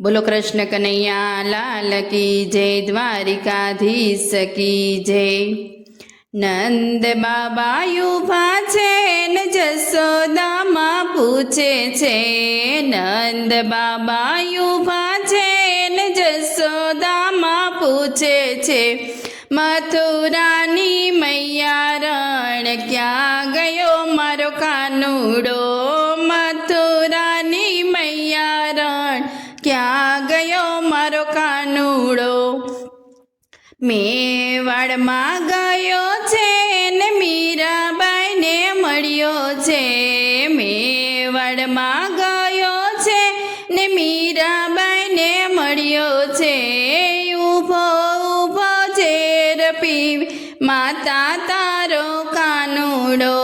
बोलो कृष्ण कन्हैया लाल की जय, द्वारिकाधीश की जय। नंद बाबा ऊभा छे ने जसोदा मां पूछे छे, नंद बाबा ऊभा छे ने जसोदा मां पूछे छे, मथुरानी मैया रण क्या गयो मारो कानूड़ो, मथुरानी मैया रण क्या गयो मारो कानूड़ो। मेवाड़मां गयो छे ने मीराबाई ने मळ्यो छे, मेवाड़मां गयो छे ने मीराबाई ने मळ्यो छे, ऊभो ऊभो झेर पीवे माता तारो कानूड़ो,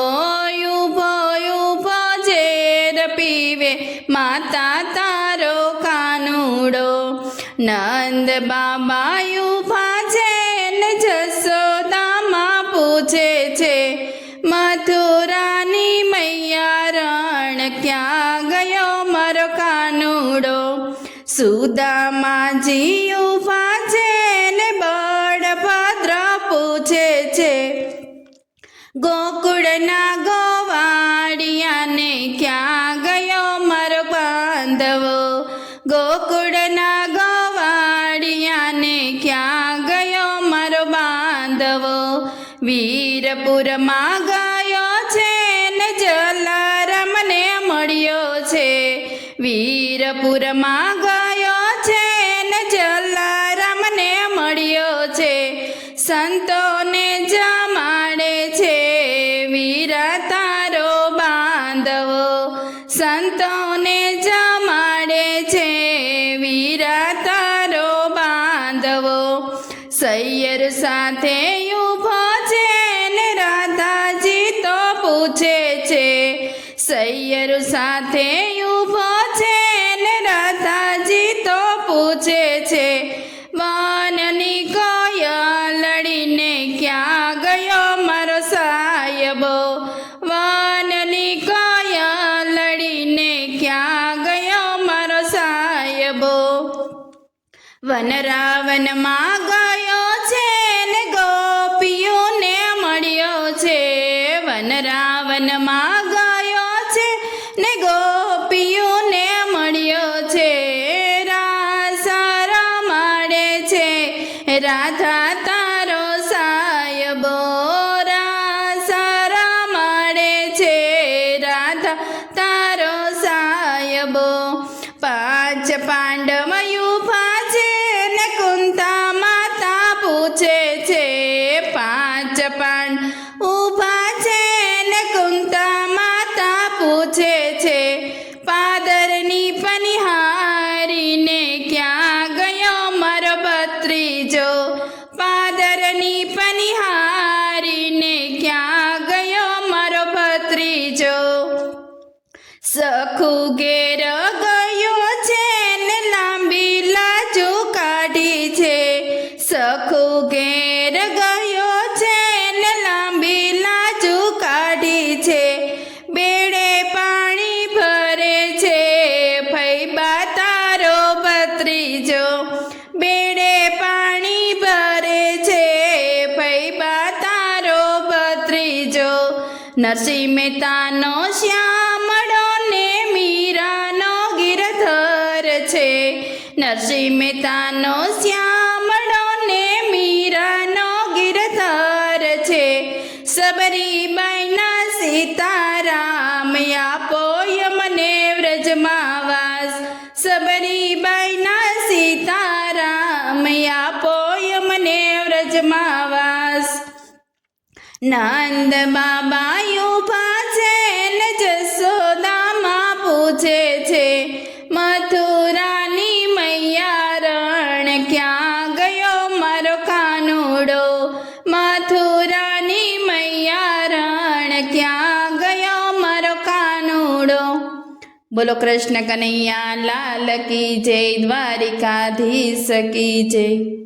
ऊभो ऊभो झेर पीवे माता तारो कानूड़ो। नंद बाबा ऊभा छे ने जसोदा मां पूछे छे, मथुरानी मैया रण क्या गयो मारो कानूड़ो। सुदामाजी ऊभा छे ने बलभद्र पूछे छे, गोकुळना गोवाड़िया ने क्या गयो मारो बांधवो, गोकुळना गोवाड़िया ने क्या गयो मारो बांधवो। वीरपुर मां गयो छे ने जलाराम ने मळ्यो छे, वीरपुर मां गयो छे ने जलाराम ने मळ्यो छे, संतो ने जमाड़े छे वीरा तारो बांधवो, संतो ने जमाड़े छे वीरा तारो बांधवो। सैयर साथे ऊभो छे ने राधाजी तो पूछे छे, सैयर साथे ऊभो छे ने राधाजी तो पूछे छे, वननी कोयलड़ी ने क्या गयो मारो सायबो, वननी कोयलड़ी ने क्या गयो मारो सायबो। वनरावन मां गयो छे ने गोपियों ने मळ्यो छे, वनरावन मां गयो छे ने गोपियों ने मळ्यो छे, रास रमाड़े छे राधा तारो सायबो, रास रमाड़े छे राधा तारो सायबो। पांच पांडव ऊभा छे ने कुंता माता पूछे छे, पांच पांडव ऊभा छे ने कुंता माता पूछे छे, पादरनी पनिहारी ने क्या गयो मारो भत्रीजो, पादरनी पनिहारी ने क्या गयो मारो भत्रीजो। सखू घेर गयो छे ने लांबी लाजू काढी छे, सखू घेर गयो छे ने लांबी लाजू काढी छे, बेड़े पाणी भरे छे फैबा तारो भत्रीजो, बेड़े पाणी भरे छे फैबा तारो भत्रीजो। नरसिंह मेहतानो श्यामळो ने मीरानो गिरधर छे, नरसिंह मेहतानो श्यामळो ने मीरानो गिरधर छे, सबरीबाईना सीताराम आपो यमने व्रजमां वास, सबरीबाईना सीताराम आपो यमने व्रजमां वास। नंद बाबा ऊभा छे ने जसोदा मां पूछे छे, मथुरानी मैया रण क्या गयो मारो कानूड़ो, मथुरानी मैया रण क्या गयो मारो कानूड़ो। बोलो कृष्ण कन्हैया लाल की जय, द्वारिकाधीश की जय।